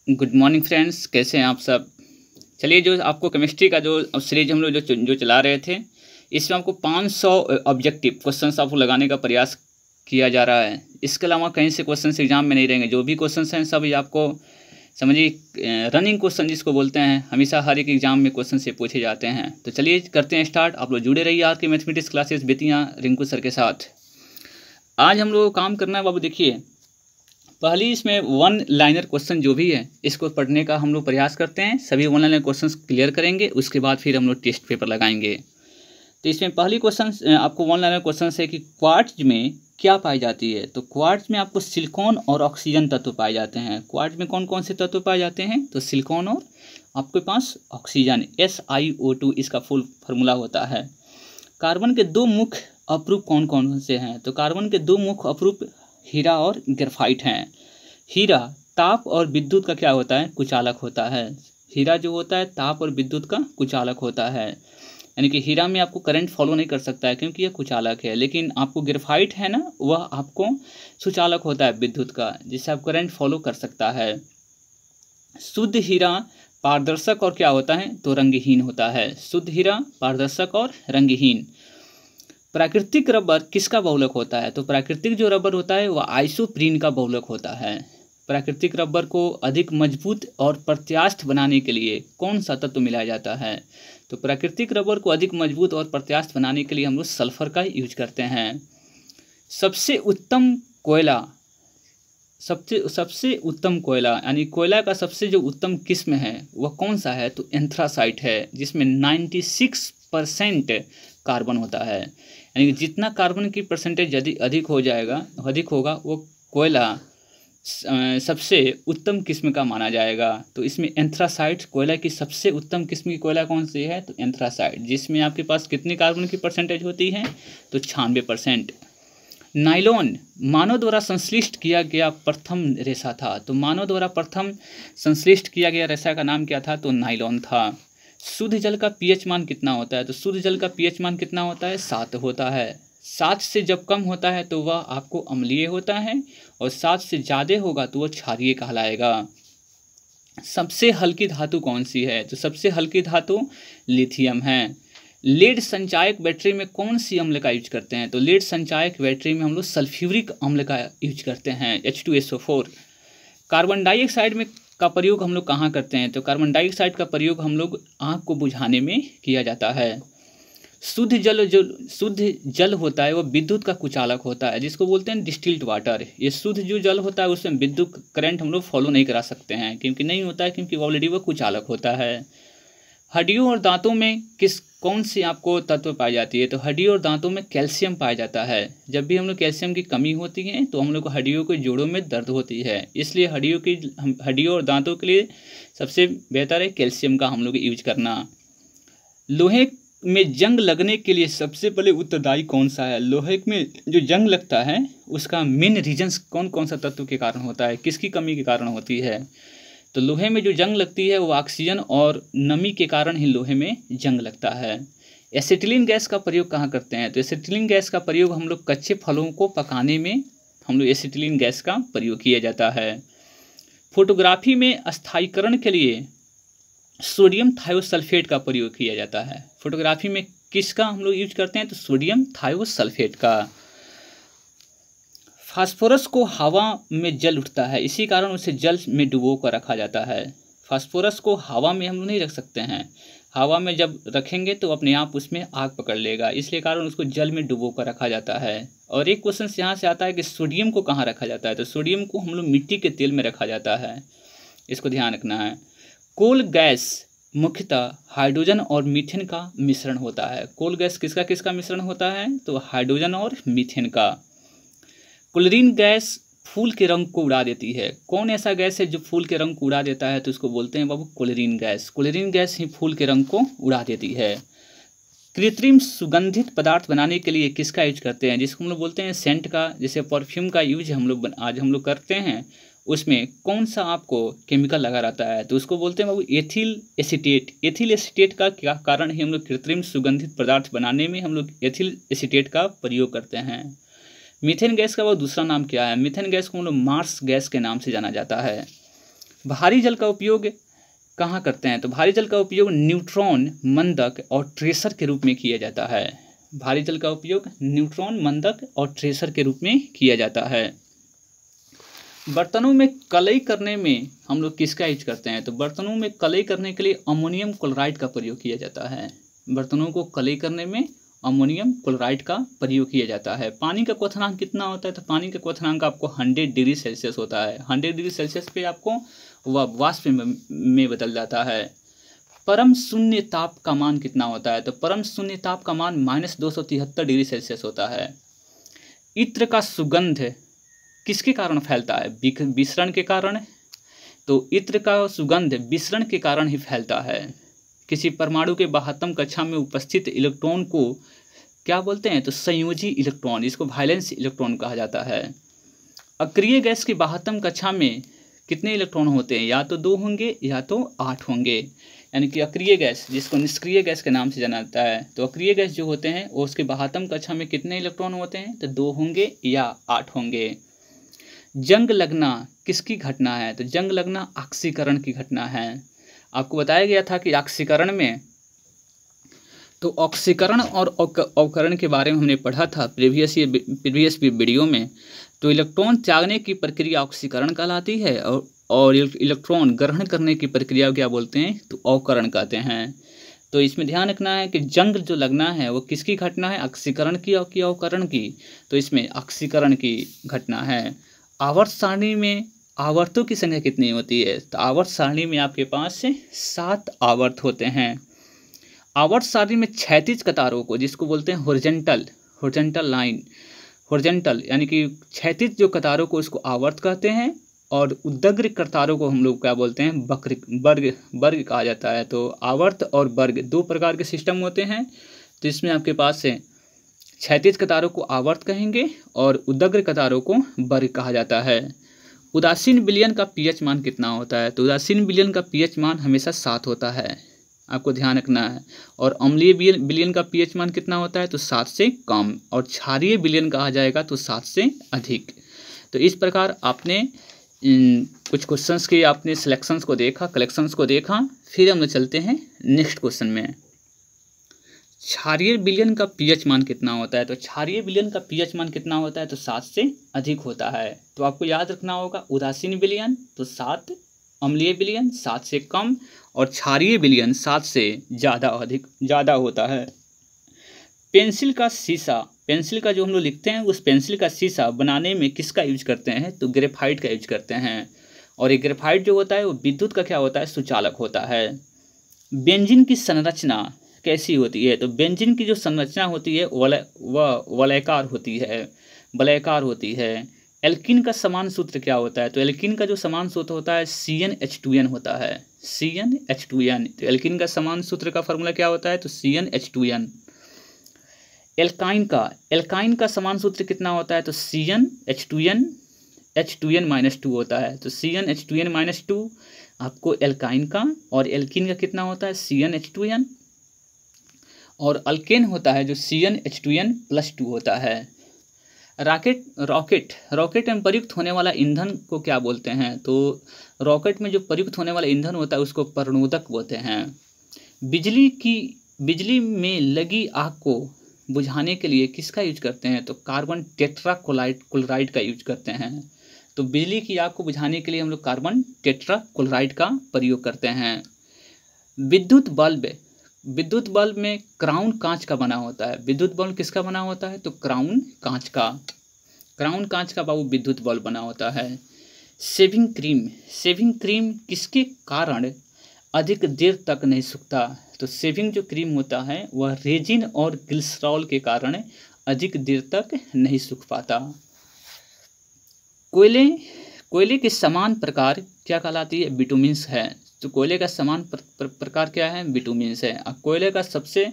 Good morning friends, कैसे हैं आप सब। चलिए, जो आपको केमिस्ट्री का जो सीरीज हम लोग जो चला रहे थे, इसमें आपको 500 ऑब्जेक्टिव क्वेश्चंस आपको लगाने का प्रयास किया जा रहा है। इसके अलावा कहीं से क्वेश्चंस एग्जाम में नहीं रहेंगे। जो भी क्वेश्चंस हैं सब ये आपको समझिए रनिंग क्वेश्चन जिसको बोलते हैं, हमेशा हर एक एग्जाम में क्वेश्चन से पूछे जाते हैं। तो चलिए करते हैं स्टार्ट। आप लोग जुड़े रहिए आपकी mathematics classes Bettiah Rinku sir के साथ। आज हम लोग को काम करना है बाबू, देखिए पहली इसमें वन लाइनर क्वेश्चन जो भी है इसको पढ़ने का हम लोग प्रयास करते हैं। सभी वन लाइनर क्वेश्चंस क्लियर करेंगे, उसके बाद फिर हम लोग टेस्ट पेपर लगाएंगे। तो इसमें पहली क्वेश्चन आपको वन लाइनर क्वेश्चन है कि क्वार्ट्ज में क्या पाई जाती है। तो क्वार्ट्ज में आपको सिलिकॉन और ऑक्सीजन तत्व पाए जाते हैं। क्वार्ट्ज में कौन कौन से तत्व पाए जाते हैं, तो सिलिकॉन और आपके पास ऑक्सीजन, SiO2 इसका फुल फार्मूला होता है। कार्बन के दो मुख्य अपरूप कौन कौन से हैं, तो कार्बन के दो मुख्य अपरूप हीरा और ग्रेफाइट हैं। हीरा ताप और विद्युत का क्या होता है, कुचालक होता है। हीरा जो होता है ताप और विद्युत का कुचालक होता है, यानी कि हीरा में आपको करंट फॉलो नहीं कर सकता है क्योंकि यह कुचालक है। लेकिन आपको ग्रेफाइट है ना, वह आपको सुचालक होता है विद्युत का, जिससे आप करंट फॉलो कर सकता है। शुद्ध हीरा पारदर्शक और क्या होता है, तो रंगहीन होता है। शुद्ध हीरा पारदर्शक और रंगहीन। प्राकृतिक रबर किसका बहुलक होता है, तो प्राकृतिक जो रबर होता है वह आइसोप्रीन का बहुलक होता है। प्राकृतिक रबर को अधिक मजबूत और प्रत्यास्थ बनाने के लिए कौन सा तत्व मिलाया जाता है, तो प्राकृतिक रबर को अधिक मजबूत और प्रत्यास्थ बनाने के लिए हम लोग सल्फर का यूज करते हैं। सबसे उत्तम कोयला, सबसे उत्तम कोयला यानी कोयला का सबसे जो उत्तम किस्म है वह कौन सा है, तो एंथ्रासाइट है, जिसमें 96% कार्बन होता है। यानी कि जितना कार्बन की परसेंटेज अधिक होगा वो कोयला सबसे उत्तम किस्म का माना जाएगा। तो इसमें एंथ्रासाइट कोयला की सबसे उत्तम किस्म की कोयला कौन सी है, तो एंथ्रासाइट, जिसमें आपके पास कितनी कार्बन की परसेंटेज होती है, तो 96%। नाइलॉन मानव द्वारा संश्लिष्ट किया गया प्रथम रेशा था। तो मानव द्वारा प्रथम संश्लिष्ट किया गया रेशा का नाम क्या था, तो नाइलॉन था। शुद्ध जल का पीएच मान कितना होता है, तो शुद्ध जल का पीएच मान कितना होता है, 7 होता है। 7 से जब कम होता है तो वह आपको अम्लीय होता है, और 7 से ज़्यादा होगा तो वह क्षारीय कहलाएगा। सबसे हल्की धातु कौन सी है, तो सबसे हल्की धातु लिथियम है। लेड संचायक बैटरी में कौन सी अम्ल का यूज करते हैं, तो लेड संचायक बैटरी में हम लोग सल्फ्यूरिक अम्ल का यूज करते हैं, H2SO4। कार्बन डाइऑक्साइड में का प्रयोग हम लोग कहाँ करते हैं, तो कार्बन डाइऑक्साइड का प्रयोग हम लोग आँख को बुझाने में किया जाता है। शुद्ध जल होता है वह विद्युत का कुचालक होता है, जिसको बोलते हैं डिस्टिल्ड वाटर। ये शुद्ध जो जल होता है उसमें विद्युत करंट हम लोग फॉलो नहीं करा सकते हैं, क्योंकि नहीं होता है, क्योंकि ऑलरेडी वह कुचालक होता है। हड्डियों और दांतों में कौन सी आपको तत्व पाई जाती है, तो हड्डियों और दांतों में कैल्शियम पाया जाता है। जब भी हम लोग कैल्शियम की कमी होती है तो हम लोग को हड्डियों के जोड़ों में दर्द होती है, इसलिए हड्डियों और दांतों के लिए सबसे बेहतर है कैल्शियम का हम लोग यूज करना। लोहे में जंग लगने के लिए सबसे पहले उत्तरदायी कौन सा है, लोहे में जो जंग लगता है उसका मेन रीजन्स कौन कौन सा तत्व के कारण होता है, किसकी कमी के कारण होती है, तो लोहे में जो जंग लगती है वो ऑक्सीजन और नमी के कारण ही लोहे में जंग लगता है। एसिटिलीन गैस का प्रयोग कहाँ करते हैं, तो एसिटिलीन गैस का प्रयोग हम लोग कच्चे फलों को पकाने में हम लोग एसिटिलीन गैस का प्रयोग किया जाता है। फोटोग्राफी में स्थायीकरण के लिए सोडियम थायोसल्फेट का प्रयोग किया जाता है। फोटोग्राफी में किसका हम लोग यूज करते हैं, तो सोडियम थायोसल्फेट का। फास्फोरस को हवा में जल उठता है, इसी कारण उसे जल में डुबो कर रखा जाता है। फास्फोरस को हवा में हम लोग नहीं रख सकते हैं, हवा में जब रखेंगे तो अपने आप उसमें आग पकड़ लेगा, इसलिए कारण उसको जल में डुबो कर रखा जाता है। और एक क्वेश्चन यहाँ से आता है कि सोडियम को कहाँ रखा जाता है, तो सोडियम को हम लोग मिट्टी के तेल में रखा जाता है, इसको ध्यान रखना है। कोल गैस मुख्यतः हाइड्रोजन और मीथेन का मिश्रण होता है। कोल गैस किसका किसका मिश्रण होता है, तो हाइड्रोजन और मीथेन का। क्लोरीन गैस फूल के रंग को उड़ा देती है। कौन ऐसा गैस है जो फूल के रंग को उड़ा देता है, तो इसको बोलते हैं बाबू क्लोरीन गैस। क्लोरीन गैस ही फूल के रंग को उड़ा देती है। कृत्रिम सुगंधित पदार्थ बनाने के लिए किसका यूज करते हैं, जिसको हम लोग बोलते हैं सेंट का, जैसे परफ्यूम का यूज आज हम लोग करते हैं, उसमें कौन सा आपको केमिकल लगा रहता है, तो उसको बोलते हैं बाबू एथिल एसीटेट। एथिल एसीटेट का क्या कारण ही हम लोग कृत्रिम सुगंधित पदार्थ बनाने में हम लोग एथिल एसीटेट का प्रयोग करते हैं। मीथेन गैस का वो दूसरा नाम क्या है, मीथेन गैस को हम लोग मार्स गैस के नाम से जाना जाता है। भारी जल का उपयोग कहाँ करते हैं? तो भारी जल का उपयोग न्यूट्रॉन, मंदक और ट्रेसर के रूप में किया जाता है। भारी जल का उपयोग न्यूट्रॉन, मंदक और ट्रेसर के रूप में किया जाता है। बर्तनों में कलई करने में हम लोग किसका यूज करते हैं? तो बर्तनों में कलई करने के लिए अमोनियम क्लोराइड का प्रयोग किया जाता है। बर्तनों को कलई करने में अमोनियम क्लोराइड का प्रयोग किया जाता है। पानी का क्वथनांक कितना होता है? तो पानी का क्वथनांक आपको 100 डिग्री सेल्सियस होता है। 100 डिग्री सेल्सियस पे आपको वह वाष्प में बदल जाता है। परम शून्य ताप का मान कितना होता है? तो परम शून्य ताप का मान -273 डिग्री सेल्सियस होता है। इत्र का सुगंध किसके कारण फैलता है? विसरण के कारण। तो इत्र का सुगंध विसरण के कारण ही फैलता है। किसी परमाणु के बाह्यतम कक्षा में उपस्थित इलेक्ट्रॉन को क्या बोलते हैं? तो संयोजी इलेक्ट्रॉन, इसको वैलेंस इलेक्ट्रॉन कहा जाता है। अक्रिय गैस की बाह्यतम कक्षा में कितने इलेक्ट्रॉन होते हैं? या तो 2 होंगे या तो 8 होंगे। यानी कि अक्रिय गैस, जिसको निष्क्रिय गैस के नाम से जाना जाता है, तो अक्रिय गैस जो होते हैं वो उसके बाह्यतम कक्षा में कितने इलेक्ट्रॉन होते हैं? तो 2 होंगे या 8 होंगे। जंग लगना किसकी घटना है? तो जंग लगना ऑक्सीकरण की घटना है। आपको बताया गया था कि ऑक्सीकरण में, तो ऑक्सीकरण और अवकरण के बारे में हमने पढ़ा था प्रीवियस वीडियो में। तो इलेक्ट्रॉन त्यागने की प्रक्रिया ऑक्सीकरण कहलाती है और इलेक्ट्रॉन ग्रहण करने की प्रक्रिया क्या बोलते हैं? तो अवकरण कहते हैं। तो इसमें ध्यान रखना है कि जंग जो लगना है वो किसकी घटना है? ऑक्सीकरण की और की अवकरण की। तो इसमें ऑक्सीकरण की घटना है। आवर्त सारणी में आवर्तों की संख्या कितनी होती है? तो आवर्त सारणी में आपके पास 7 आवर्त होते हैं। आवर्त सारणी में क्षैतिज कतारों को, जिसको बोलते हैं हॉरिजॉन्टल लाइन, हॉरिजॉन्टल यानी कि क्षैतिज जो कतारों को उसको आवर्त कहते हैं, और उद्दग्र कतारों को हम लोग क्या बोलते हैं? वर्ग कहा जाता है। तो आवर्त और वर्ग 2 प्रकार के सिस्टम होते हैं। तो इसमें आपके पास क्षैतिज कतारों को आवर्त कहेंगे और उद्दग्र कतारों को वर्ग कहा जाता है। उदासीन विलयन का पीएच मान कितना होता है? तो उदासीन विलयन का पीएच मान हमेशा 7 होता है, आपको ध्यान रखना है। और अम्लीय विलयन का पीएच मान कितना होता है? तो 7 से कम। और क्षारीय विलयन कहा जाएगा तो 7 से अधिक। तो इस प्रकार आपने कुछ क्वेश्चंस के आपने सिलेक्शंस को देखा, कलेक्शंस को देखा। फिर हम लोग चलते हैं नेक्स्ट क्वेश्चन में। क्षारीय विलयन का पीएच मान कितना होता है? तो क्षारीय विलयन का पीएच मान कितना होता है? तो 7 से अधिक होता है। तो आपको याद रखना होगा, उदासीन विलयन तो 7, अम्लीय विलयन 7 से कम, और क्षारीय विलयन 7 से ज़्यादा होता है। पेंसिल का शीशा, पेंसिल का जो हम लोग लिखते हैं उस पेंसिल का शीशा बनाने में किसका यूज करते हैं? तो ग्रेफाइट का यूज करते हैं। और ये ग्रेफाइट जो होता है वो विद्युत का क्या होता है? सुचालक होता है। बेंजीन की संरचना कैसी होती है? तो बेंजीन की जो संरचना होती है वह वलयाकार होती है। एल्कीन का समान सूत्र क्या होता है? तो एल्कीन का जो समान सूत्र होता है CnH2n होता है। CnH2n। तो एल्कीन का समान सूत्र का फॉर्मूला क्या होता है? तो CnH2n। एल्काइन का समान सूत्र कितना होता है? तो CnH2n H2n-2 होता है। तो CnH2n-2 आपको एल्काइन का, और एल्कीन का कितना होता है? CnH2n। और अल्केन होता है जो CnH2n+2 होता है। रॉकेट में प्रयुक्त होने वाला ईंधन को क्या बोलते हैं? तो रॉकेट में जो प्रयुक्त होने वाला ईंधन होता है उसको प्रणोदक बोलते हैं। बिजली में लगी आग को बुझाने के लिए किसका यूज करते हैं? तो कार्बन टेट्राक्लोराइड का यूज करते हैं। तो बिजली की आग को बुझाने के लिए हम लोग कार्बन टेट्राक्लोराइड का प्रयोग करते हैं। विद्युत बल्ब में क्राउन कांच का बना होता है। विद्युत बल्ब किसका बना होता है? तो क्राउन कांच का बाबू विद्युत बल्ब बना होता है। शेविंग क्रीम किसके कारण अधिक देर तक नहीं सूखता? तो शेविंग जो क्रीम होता है वह रेजिन और ग्लिसरॉल के कारण अधिक देर तक नहीं सूख पाता। कोयले के समान प्रकार क्या कहलाती है? बिटुमिन्स है। तो कोयले का समान प्रकार क्या है? बिटुमिन्स है। अब कोयले का सबसे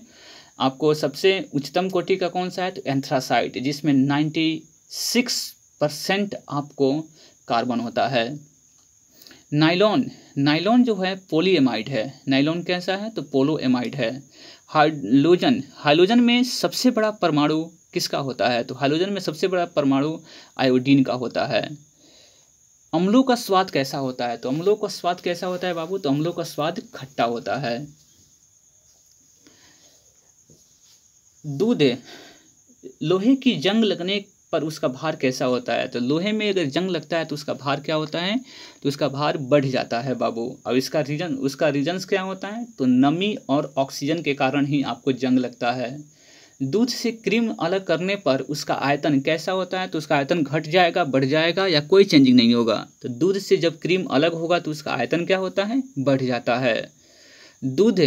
उच्चतम कोटि का कौन सा है? तो एंथ्रासाइट, जिसमें 96% आपको कार्बन होता है। नाइलॉन जो है पॉलीएमाइड है। नाइलॉन कैसा है? तो पोलोएमाइड है। हाइड्रोजन में सबसे बड़ा परमाणु किसका होता है? तो हाइड्रोजन में सबसे बड़ा परमाणु आयोडीन का होता है। अम्लों का स्वाद कैसा होता है? तो अम्लों का स्वाद कैसा होता है बाबू? तो अम्लों का स्वाद खट्टा होता है। दूध, लोहे की जंग लगने पर उसका भार कैसा होता है? तो लोहे में अगर जंग लगता है तो उसका भार क्या होता है? तो उसका भार बढ़ जाता है बाबू। अब उसका रीजन्स क्या होता है? तो नमी और ऑक्सीजन के कारण ही आपको जंग लगता है। दूध से क्रीम अलग करने पर उसका आयतन कैसा होता है? तो उसका आयतन घट जाएगा, बढ़ जाएगा, या कोई चेंजिंग नहीं होगा। तो दूध से जब क्रीम अलग होगा तो उसका आयतन क्या होता है? बढ़ जाता है। दूध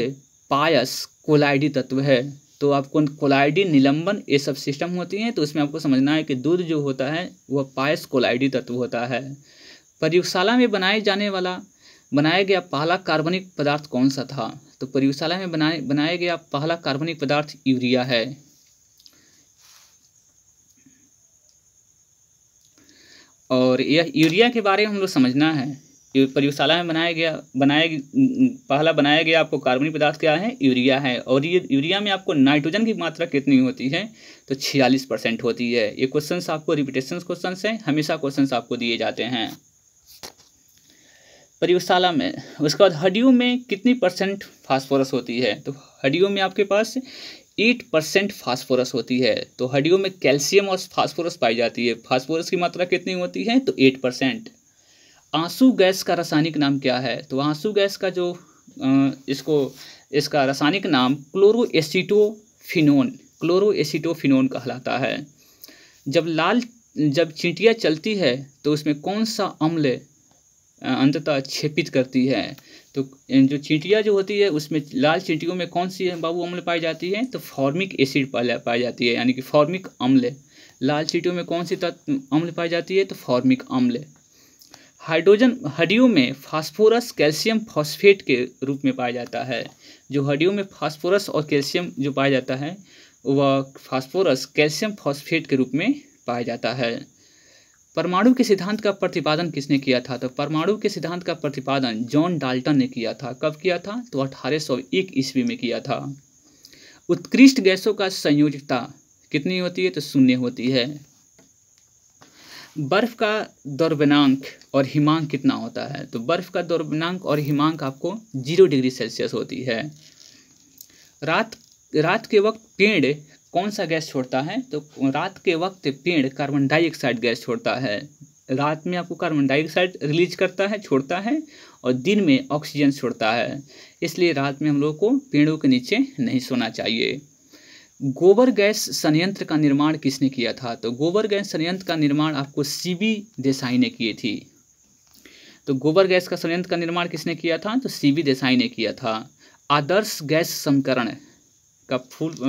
पायस कोलाइडी तत्व है। तो आपको कोलाइडी, निलंबन, ये सब सिस्टम होती हैं, तो उसमें आपको समझना है कि दूध जो होता है वह पायस कोलाइडी तत्व होता है। प्रयोगशाला में बनाया गया पहला कार्बनिक पदार्थ कौन सा था? तो प्रयोगशाला में बनाया गया पहला कार्बनिक पदार्थ यूरिया है। और यह यूरिया के बारे में हम लोग समझना है। प्रयोगशाला में पहला बनाया गया आपको कार्बनिक पदार्थ क्या है? यूरिया है। और ये यूरिया में आपको नाइट्रोजन की मात्रा कितनी होती है? तो 46% होती है। ये क्वेश्चंस आपको रिपीटेशन क्वेश्चंस हैं, हमेशा क्वेश्चंस आपको दिए जाते हैं प्रयोगशाला में। उसके बाद हड्डियों में कितनी % फास्फोरस होती है? तो हड्डियों में आपके पास 8% फास्फोरस होती है। तो हड्डियों में कैल्शियम और फास्फोरस पाई जाती है। फास्फोरस की मात्रा कितनी होती है? तो 8%। आंसू गैस का रासायनिक नाम क्या है? तो आंसू गैस का जो इसका रासायनिक नाम क्लोरोएसिटोफिनोन कहलाता है। जब चींटियाँ चलती है तो उसमें कौन सा अम्ल अंततः क्षेपित करती है? तो जो चींटियाँ जो होती है उसमें लाल चींटियों में कौन सी बाबू अम्ल पाई जाती है? तो फॉर्मिक एसिड पाई जाती है, यानी कि फॉर्मिक अम्ल। लाल चींटियों में कौन सी अम्ल पाई जाती है? तो फॉर्मिक अम्ल। हड्डियों में फास्फोरस कैल्शियम फॉस्फेट के रूप में पाया जाता है। जो हड्डियों में फास्फोरस और कैल्शियम जो पाया जाता है वह फास्फोरस कैल्शियम फॉस्फेट के रूप में पाया जाता है। परमाणु के सिद्धांत का प्रतिपादन किसने किया था? तो परमाणु के सिद्धांत का प्रतिपादन जॉन डाल्टन ने किया था। कब किया था? तो 1801 ईस्वी में किया था। उत्कृष्ट गैसों का संयोजकता कितनी होती है? तो 0 होती है। बर्फ का द्रव्यमांक और हिमांक कितना होता है? तो बर्फ का द्रव्यमांक और हिमांक आपको 0 डिग्री सेल्सियस होती है। रात के वक्त पेड़ कौन सा गैस छोड़ता है? तो रात के वक्त पेड़ कार्बन डाइऑक्साइड गैस छोड़ता है। रात में आपको कार्बन डाइऑक्साइड रिलीज करता है, छोड़ता है, और दिन में ऑक्सीजन छोड़ता है। इसलिए रात में हम लोग को पेड़ों के नीचे नहीं सोना चाहिए। गोबर गैस संयंत्र का निर्माण किसने किया था? तो गोबर गैस संयंत्र का निर्माण आपको सीबी देसाई ने किए थी। तो गोबर गैस का संयंत्र का निर्माण किसने किया था? तो सीबी देसाई ने किया था। आदर्श गैस समीकरण का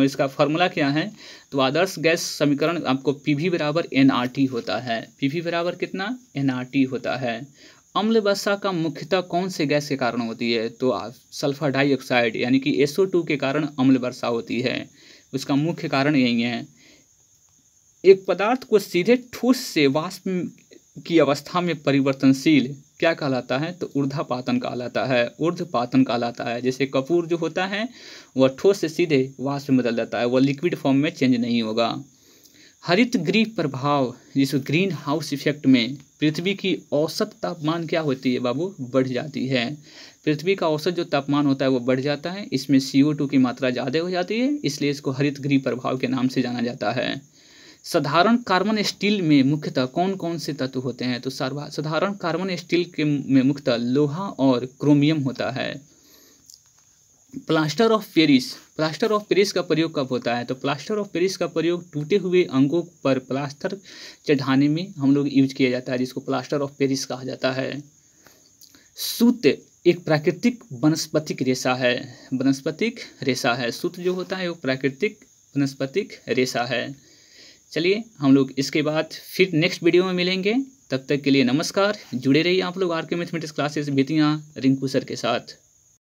इसका फॉर्मूला क्या है? तो आदर्श गैस समीकरण आपको PV बराबर nRT होता है। PV बराबर कितना? nRT होता है। अम्ल वर्षा का मुख्यतः कौन से गैस के कारण होती है? तो सल्फर डाइऑक्साइड यानी कि SO2 के कारण अम्ल वर्षा होती है। उसका मुख्य कारण यही है। एक पदार्थ को सीधे ठोस से वाष्प की अवस्था में परिवर्तनशील क्या कहलाता है? तो ऊर्ध्वपातन कहलाता है। जैसे कपूर जो होता है वह ठोस से सीधे वाष्प में बदल जाता है, वह लिक्विड फॉर्म में चेंज नहीं होगा। हरित गृह प्रभाव जिस ग्रीन हाउस इफेक्ट में पृथ्वी की औसत तापमान क्या होती है बाबू? बढ़ जाती है। पृथ्वी का औसत जो तापमान होता है वो बढ़ जाता है। इसमें CO2 की मात्रा ज़्यादा हो जाती है, इसलिए इसको हरित गृह प्रभाव के नाम से जाना जाता है। साधारण कार्बन स्टील में मुख्यतः कौन कौन से तत्व होते हैं? तो साधारण कार्बन स्टील में मुख्यतः लोहा और क्रोमियम होता है। प्लास्टर ऑफ पेरिस का प्रयोग कब होता है? तो प्लास्टर ऑफ पेरिस का प्रयोग टूटे हुए अंगों पर प्लास्टर चढ़ाने में हम लोग यूज किया जाता है, जिसको प्लास्टर ऑफ पेरिस कहा जाता है। सूत एक प्राकृतिक वनस्पतिक रेशा है। सूत जो होता है वो प्राकृतिक वनस्पतिक रेशा है। चलिए हम लोग इसके बाद फिर नेक्स्ट वीडियो में मिलेंगे। तब तक के लिए नमस्कार। जुड़े रहिए आप लोग RK mathematics classes Bettiah Rinku sir के साथ।